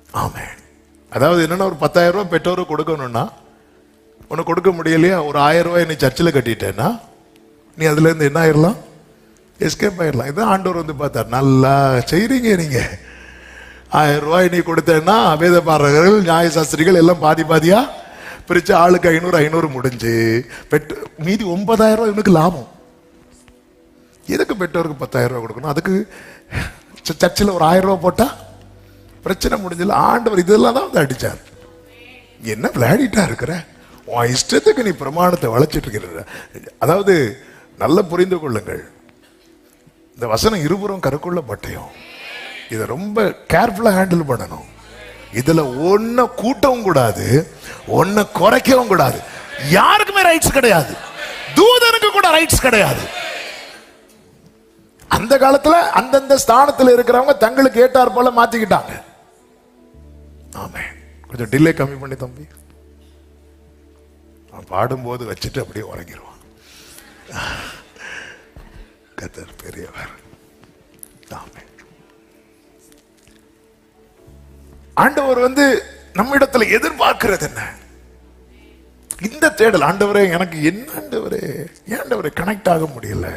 ஆமென். அதாவது என்னன்னா, ஒரு 10,000 ரூபாய் பெற்றோருக்கு கொடுக்கணும்னா, உனக்கு கொடுக்க முடியலையா, ஒரு 1000 ரூபாய் நீ சர்ச்சில் கட்டிட்டேன்னா நீ அதுல இருந்து என்ன ஆயிடலாம், எஸ்கேப் ஆயிடலாம். இதான் ஆண்டவர் வந்து பார்த்தார், நல்லா செய்றீங்க நீங்க. 1000 ரூபாய் நீ கொடுத்தேன்னா வேத பாரகர்கள், நியாய சாஸ்திரிகள் எல்லாம் பாதி பாதியா பிரிச்சு ஆளுக்கு 500 முடிஞ்சு மீதி 9,000 ரூபாய் இவனுக்கு லாபம். எதுக்கு பெற்றோருக்கு 10,000 ரூபாய் கொடுக்கணும்? அதுக்கு சர்ச்சில் ஒரு 1000 ரூபாய் போட்டா பிரச்சனை முடிஞ்சல. ஆண்டவர் இதெல்லாம் தான் வந்து அடிச்சார். என்ன விளையாடிட்டா இருக்கிற, உன் இஷ்டத்துக்கு நீ பிரமாணத்தை வளைச்சிட்டு இருக்கிற. அதாவது நல்ல புரிந்து கொள்ளுங்கள், இந்த வசனம் இருபுறம் கருக்குள்ள பட்டயம். இதை ரொம்ப கேர்ஃபுல்லா ஹேண்டில் பண்ணணும். இதுல ஒன்ன கூட்டவும் கூடாது, ஒன்ன குறைக்கவும் கூடாது. யாருக்குமே ரைட்ஸ் கிடையாது, தூதனுக்கு கூட ரைட்ஸ் கிடையாது. அந்த காலத்துல அந்தந்த ஸ்தானத்தில் இருக்கிறவங்க தங்களுக்கு ஏற்றார் போல மாத்திக்கிட்டாங்க. ஆமென். கொஞ்சம் டிலே கம்மி பண்ணி தம்பி, பாடும்போது வச்சுட்டு அப்படியே உறங்கிடுவான். கர்த்தர் பெரியவர். ஆமென். ஆண்டவர் வந்து நம்ம இடத்துல எதிர்பார்க்கிறது என்ன? இந்த தேடல். ஆண்டவரே எனக்கு என்ன ஆண்டவரே, ஆண்டவரே கனெக்ட் ஆக முடியல.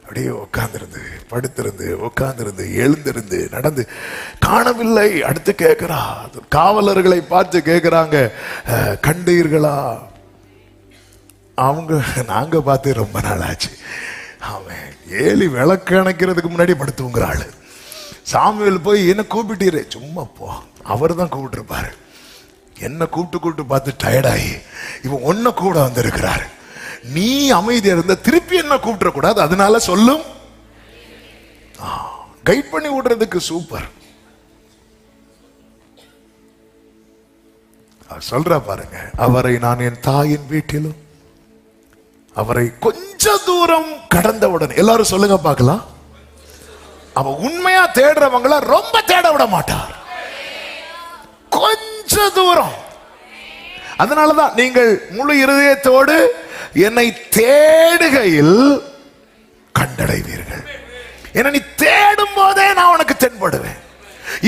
அப்படியே உட்கார்ந்திருந்து படுத்திருந்து உட்கார்ந்திருந்து எழுந்திருந்து நடந்து காணவில்லை. அடுத்து கேட்கிறா, காவலர்களை பார்த்து கேட்கிறாங்க, கண்டீர்களா? அவங்க நாங்க பார்த்து ரொம்ப நாள் ஆச்சு. அவன் ஏலி விளக்கு அணைக்கிறதுக்கு முன்னாடி படுத்துங்கிறாள். சாமுவேல் போய் என்ன கூப்பிட்டீரே, சும்மா போ. அவர் தான் கூப்பிட்டுருப்பாரு. என்ன கூப்பிட்டு பார்த்து டயர்டாகி இவன் ஒன்ன கூட வந்திருக்கிறாரு. நீ அமைதியா இருந்த, திருப்பி என்ன கூப்பிட கூடாது, அதனால சொல்லும். கைட் பண்ணி விடுறதுக்கு சூப்பர். சொல்றா பாருங்க, அவரை நான் என் தாயின் வீட்டிலும், அவரை கொஞ்ச தூரம் கடந்தவுடன், எல்லாரும் சொல்லுங்க பார்க்கலாம், அவ உண்மையா தேடுறவங்கள ரொம்ப தேட விட மாட்டார். கொஞ்ச தூரம். அதனாலதான் நீங்கள் முழு இருதயத்தோடு என்னை தேடுகையில் கண்டடைவீர்கள். என்ன நீ தேடும் போதே நான் உனக்கு தென்படுவேன்.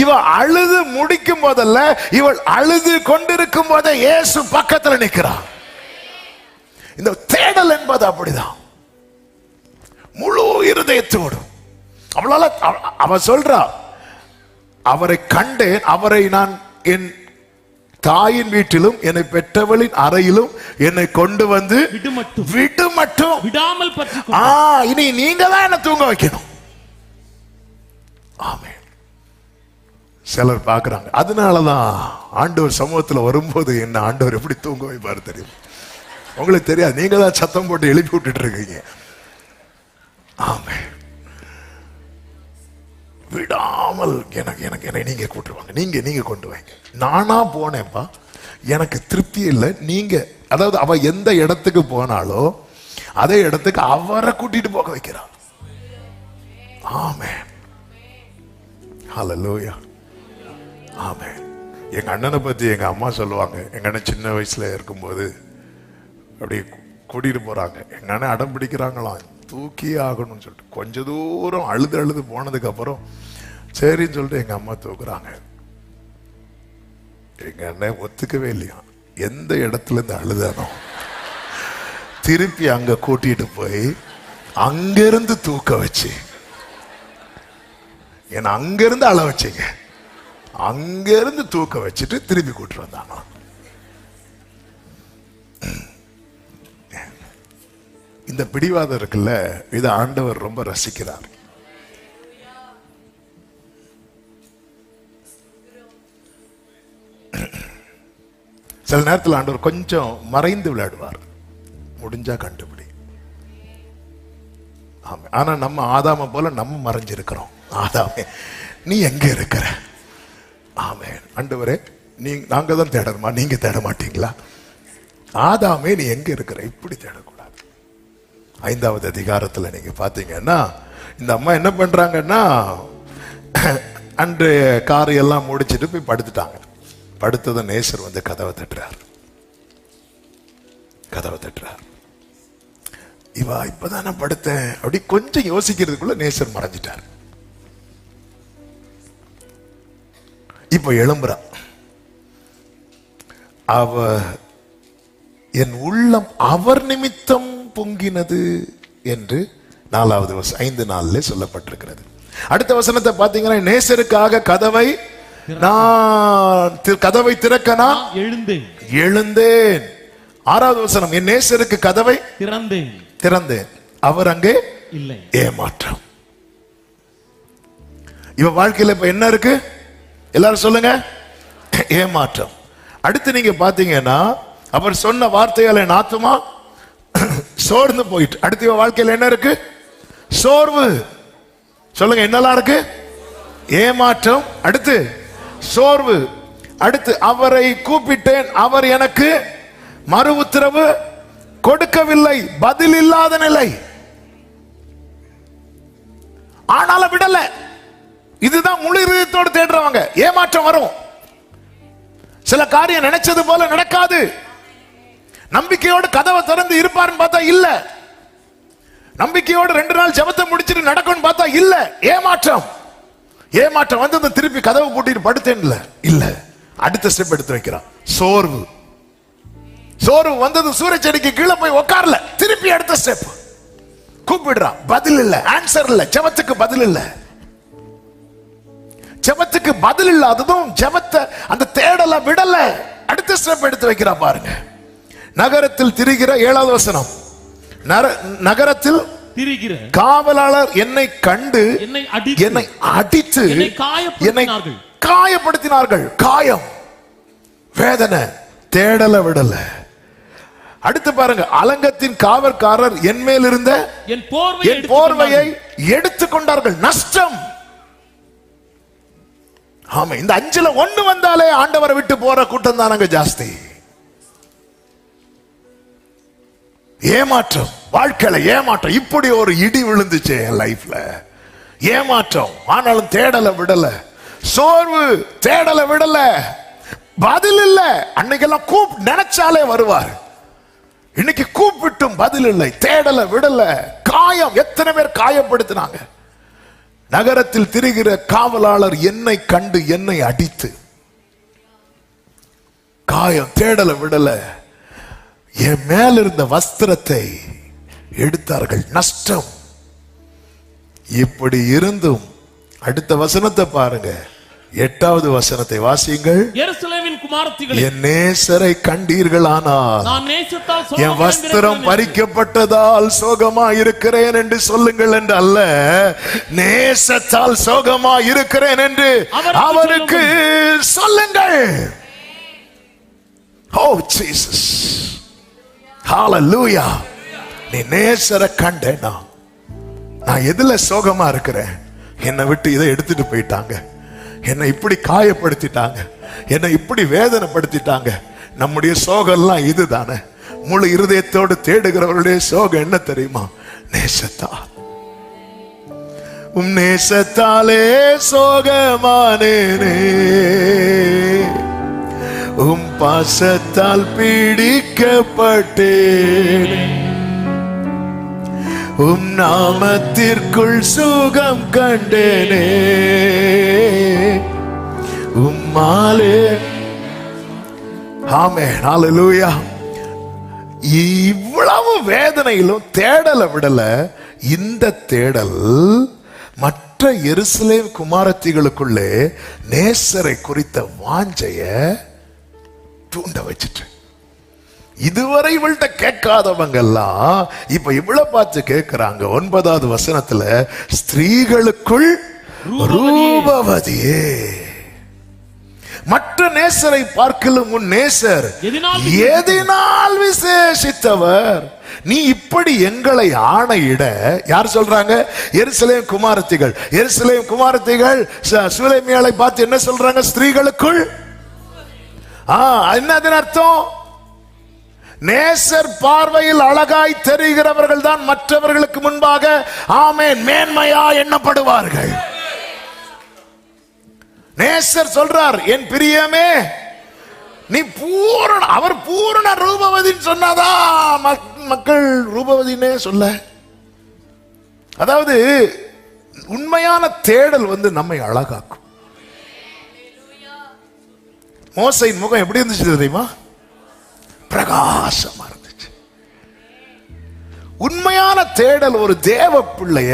இவ அழுது முடிக்கும் போதல்ல, இவள் அழுது கொண்டிருக்கும் போதே இயேசு பக்கத்தில் நிற்கிறான். இந்த தேடல் என்பது அப்படிதான், முழு இருதயத்தோடு. அவளால அவ சொல்றா, அவரை கண்டேன், அவரை நான் என் தாயின் வீட்டிலும் என்னை பெற்றவளின் அறையிலும் என்னை கொண்டு வந்து விடு மட்டும் விடாமல் இனி நீங்க தான் என்ன தூங்க வைக்கணும். ஆமென். சிலர் பார்க்கறாங்க. அதனாலதான் ஆண்டவர் சமூகத்தில் வரும்போது என்ன ஆண்டவர் எப்படி தூங்க வைப்பாரு தெரியும்? உங்களுக்கு தெரியாது, நீங்க தான் சத்தம் போட்டு எழுப்பி விட்டுட்டு இருக்கீங்க. ஆமென். விடாமல் எனக்கு எனக்கு என்னை நீங்க கூட்டுருவாங்க, நீங்க கொண்டு வாங்க. நானா போனேன்ப்பா, எனக்கு திருப்தி இல்லை. நீங்க, அதாவது அவ எந்த இடத்துக்கு போனாலோ அதே இடத்துக்கு அவரை கூட்டிட்டு போக வைக்கிறான். ஆமென். ஹல்லேலூயா. ஆமென். எங்க அண்ணனை பத்தி எங்க அம்மா சொல்லுவாங்க. எங்க அண்ணன் சின்ன வயசுல இருக்கும்போது அப்படியே கூட்டிட்டு போறாங்க. எங்க அண்ணன் அடம் பிடிக்கிறாங்களாம், தூக்கி ஆகணும்னு சொல்லிட்டு. கொஞ்ச தூரம் அழுது போனதுக்கு அப்புறம் சரின்னு சொல்லிட்டு எங்க அம்மா தூக்குறாங்க. எங்க அண்ணன் ஒத்துக்கவே இல்லையா. எந்த இடத்துல இருந்து அழுதானோ திருப்பி அங்க கூட்டிட்டு போய் அங்கிருந்து தூக்க வச்சு, ஏன்னா அங்கிருந்து அழ வச்சிங்க, அங்கிருந்து தூக்க வச்சுட்டு திருப்பி கூட்டிட்டு வந்தாங்க. இந்த பிடிவாதம் இருக்குல்ல, இதை ஆண்டவர் ரொம்ப ரசிக்கிறார். சில நேரத்தில் ஆண்டவர் கொஞ்சம் மறைந்து விளையாடுவார், முடிஞ்சா கண்டுபிடி. ஆனா நம்ம ஆதாம போல நம்ம மறைஞ்சிருக்கிறோம். ஆதாமே நீ எங்க இருக்கிற? ஆமென். ஆண்டவரே நாங்க தான் தேடணுமா, நீங்க தேட மாட்டீங்களா? ஆதாமே நீ எங்க இருக்கிற? இப்படி தேடக்கூடாது. 5வது அதிகாரத்துல நீங்க பாத்தீங்கன்னா இந்த அம்மா என்ன பண்றாங்கன்னா, அன்று காரையெல்லாம் முடிச்சிட்டு போய் படுத்துட்டாங்க. படுத்ததும் நேசர் வந்து கதவை தட்டுறார். இவா இப்பதான் நான் படுத்தேன் அப்படி கொஞ்சம் யோசிக்கிறதுக்குள்ள நேசர் மறைஞ்சிட்டார். இப்ப எழும்புறா. அவ என் உள்ளம் அவர் நிமித்தம் பொங்கினது என்று 4வது 5 நாளிலே சொல்லப்பட்டிருக்கிறது. அடுத்த வசனத்தை பாத்தீங்கன்னா, நேசருக்காக கதவை திறக்க நான் எழுந்தேன். 6வது வசனம், என் நேசருக்கு கதவை திறந்தேன், அவர் அங்கே இல்லை. ஏமாற்றம். இவ வாழ்க்கையில இப்ப என்ன இருக்கு? எல்லாரும் சொல்லுங்க, ஏமாற்றம். அடுத்து நீங்க பாத்தீங்கன்னா, அவர் சொன்ன வார்த்தையால என் ஆத்துமா சோர்ந்து போயிட்டு. அடுத்து இவ வாழ்க்கையில என்ன இருக்கு? சோர்வு. சொல்லுங்க, என்னெல்லாம் இருக்கு? ஏமாற்றம், அடுத்து சோர்வு, அடுத்து அவரை கூப்பிட்டேன், அவர் எனக்கு மறு உத்தரவு கொடுக்கவில்லை, பதில் இல்லாத நிலை. ஆனாலும் விடல. இதுதான் முழு இதயத்தோடு தேடுறவங்க. ஏமாற்றம் வரும். சில காரியம் நினைச்சது போல நடக்காது. நம்பிக்கையோடு கதவை திறந்து இருப்பாருன்னு பார்த்தா இல்ல. நம்பிக்கையோடு 2 நாள் ஜெபத்தை முடிச்சிட்டு நடக்கும்னு பார்த்தா இல்ல. ஏமாற்றம். ஏமாற்றம் வந்து திருப்பி கதவை பூட்டிட்டு படுத்தேன் இல்ல. அடுத்த ஸ்டெப் எடுத்து வைக்கிறான். சோர்வு. சோர்வு வந்தது, சூரிய செடிக்கு கீழே போய் உட்காரல. திருப்பி அடுத்த ஸ்டெப் கூப்பிடுறான், பதில் இல்ல, ஆன்சர் இல்ல, ஜெபத்துக்கு பதில் இல்ல. ஜெபத்துக்கு பதில் இல்லாததும் ஜெபத்தை அந்த தேடல விடல. அடுத்த ஸ்டெப் எடுத்து வைக்கிறா பாருங்க. நகரத்தில் திரிகிற 7வது வசனம், நகரத்தில் திரிகிற காவலாளர் என்னை கண்டு என்னை அடித்து என்னை காயப்படுத்தினார்கள். காயம், வேதனை, தேடல விடல. அடுத்து பாருங்க, அலங்கத்தின் காவற்காரர் என் மேல் இருந்த என் போர்வையை எடுத்துக் கொண்டார்கள். நஷ்டம். ஆமா, இந்த 5ல 1 வந்தாலே ஆண்டவரை விட்டு போற கூட்டம் தானங்க ஜாஸ்தி. ஏமாற்றம், வாழ்க்கையில ஏமாற்றம். இப்படி ஒரு இடி விழுந்துச்சு என் லைஃப்ல. ஏமாற்றம், ஆனாலும் தேடல விடல. சோர்வு, தேடல விடல. பதில் இல்ல. அன்னைக்கெல்லாம் நினைச்சாலே வருவார். இன்னைக்கு கூப்பிட்டும் பதில் இல்லை. தேடல விடல. காயம், எத்தனை பேர் காயப்படுத்தினாங்க. நகரத்தில் திரிகிற காவலாளர் என்னை கண்டு என்னை அடித்து, காயம், தேடல விடல. என் மேல இருந்த வஸ்திரத்தை எடுத்தார்கள். நஷ்டம். இப்படி இருந்தும் அடுத்த வசனத்தை பாருங்க. 8வது வசனத்தை வாசியுங்கள். எருசலேமின் குமாரத்திகளே, என் நேசரை கண்டீர்களானால் என் வஸ்திரம் பறிக்கப்பட்டதால் சோகமா இருக்கிறேன் என்று சொல்லுங்கள் என்று அல்ல, நேசத்தால் சோகமா இருக்கிறேன் என்று அவருக்கு சொல்லுங்கள். ஓ ஜீசஸ், ஹalleluya. நீ நேசரை கண்டேனா? நான் எதுல சோகமா இருக்கிறேன்? என்னை விட்டு இதை எடுத்துட்டு போயிட்டாங்க, என்னை இப்படி காயப்படுத்திட்டாங்க, என்னை இப்படி வேதனைப்படுத்திட்டாங்க. நம்முடைய சோகம்லாம் இதுதானே. முழு இருதயத்தோடு தேடுகிறவருடைய சோகம் என்ன தெரியுமா? நேசத்தா. உம் நேசத்தாலே சோகமானேனே, உம் பாசத்தால் பீடிக்கப்பட்டேனே, உம் நாமத்திற்குள் சுகம் கண்டேனே, உம்மாலே. ஆமென், ஹalleluya. இவ்வளவு வேதனையிலும் தேடல விடல. இந்த தேடல் மற்ற எருசலேம் குமாரத்திகளுக்குள்ளே நேசரை குறித்த வாஞ்சைய தூண்ட வச்சிட்டு, இதுவரை இவள்கிட்ட கேட்காதவங்க எல்லாம் இப்ப இவ்வளவு பார்த்து கேட்கிறாங்க. 9வது வசனத்துல, ஸ்திரீகளுக்குள் ரூபவதியே, மற்ற நேசரை பார்க்கலும் உன் நேசர் எதினால் விசேஷித்தவர். நீ இப்படி எங்களை ஆணையிட. யார் சொல்றாங்க? எருசலேம் குமாரத்திகள். எருசலேம் குமாரத்திகள் சுலேமியாளை பார்த்து என்ன சொல்றாங்க? ஸ்திரீகளுக்குள். என்ன அர்த்தம்? நேசர் பார்வையில் அழகாய் தெரிகிறவர்கள் தான் மற்றவர்களுக்கு முன்பாக ஆமென் மேன்மையா எண்ணப்படுவார்கள். நேசர் சொல்றார், என் பிரியமே நீ பூரண, அவர் பூரண ரூபவதின்னு சொன்னாதான் மக்கள் ரூபவதினே சொல்ல. அதாவது உண்மையான தேடல் நம்மை அழகாக்கும். மோசையின் முகம் எப்படி இருந்துச்சு தெரியுமா? பிரகாசமா இருந்துச்சு. உண்மையான தேடல் ஒரு தேவ பிள்ளைய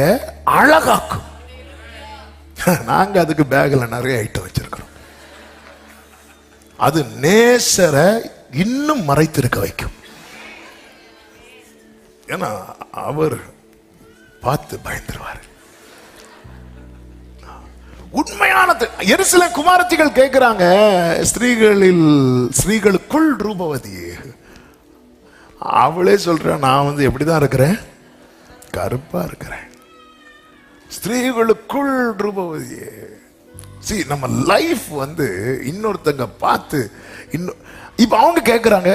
அழகாக்கும். நாங்க அதுக்கு பேக்ல நிறைய ஐட்டம் வச்சிருக்கிறோம். அது நேசரை இன்னும் மறைத்திருக்க வைக்கும். ஏன்னா அவர் பார்த்து பயந்துருவார். உண்மையான எருசலேம் குமாரத்திகள் கேட்கிறாங்க, ஸ்திரீகளுக்குள் ரூபவதி. அவளே சொல்ற, நான் எப்படிதான் இருக்கிறேன், கருப்பா இருக்கிறேன். ஸ்திரீகளுக்குள் ரூபவதி. நம்ம லைஃப் இன்னொருத்தங்க பார்த்து இப்ப அவங்க கேட்கிறாங்க,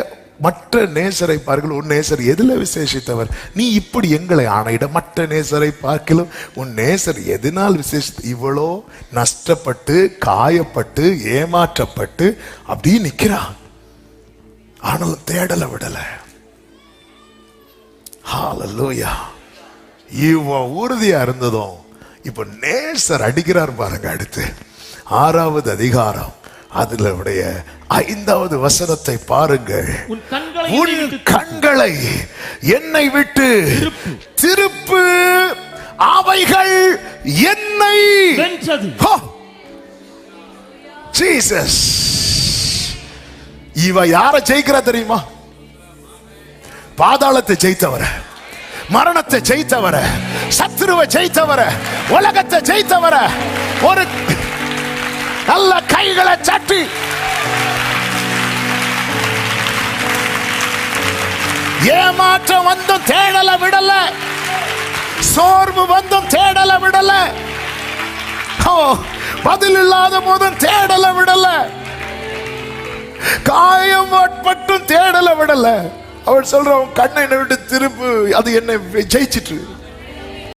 மற்ற நேசரை பார்க்கல உன் நேசர் எதுல விசேஷித்தவர்? நீ இப்படி எங்களை ஆணையிட, மற்ற நேசரை பார்க்கலும் உன் நேசர் எதனால் விசேஷித்த? இவ்வளோ நஷ்டப்பட்டு, காயப்பட்டு, ஏமாற்றப்பட்டு அப்படி நிக்கிறான். ஆனாலும் தேடல விடல. ஹல்லேலூயா. இவ உறுதியா இருந்ததும் இப்ப நேசர் அடிக்கிறார் பாருங்க. அடுத்து 6வது அதிகாரம் அதுல 5வது வசனத்தை பாருங்கள். உன் கண்களை என்னை விட்டு திருப்பு, அவைகள் என்னை வென்றது. ஜீசஸ். இவ யார ஜெயிக்கிறா தெரியுமா? பாதாளத்தை ஜெயித்தவர, மரணத்தை ஜெயித்தவர, சத்துருவை ஜெயித்தவர, உலகத்தை ஜெயித்தவர. ஒரு நல்ல கைகளை சட்டி ஏமாற்றம் வந்தும் தேடல விடல, சோர்வு வந்தும் தேடல விடல, பதில் இல்லாத போதும் தேடல விடல, காயம் பட்டும் தேடல விடல. அவள் சொல்ற, கண்ணை விட்டு திருப்பு, அது என்னை ஜெயிச்சிட்டு.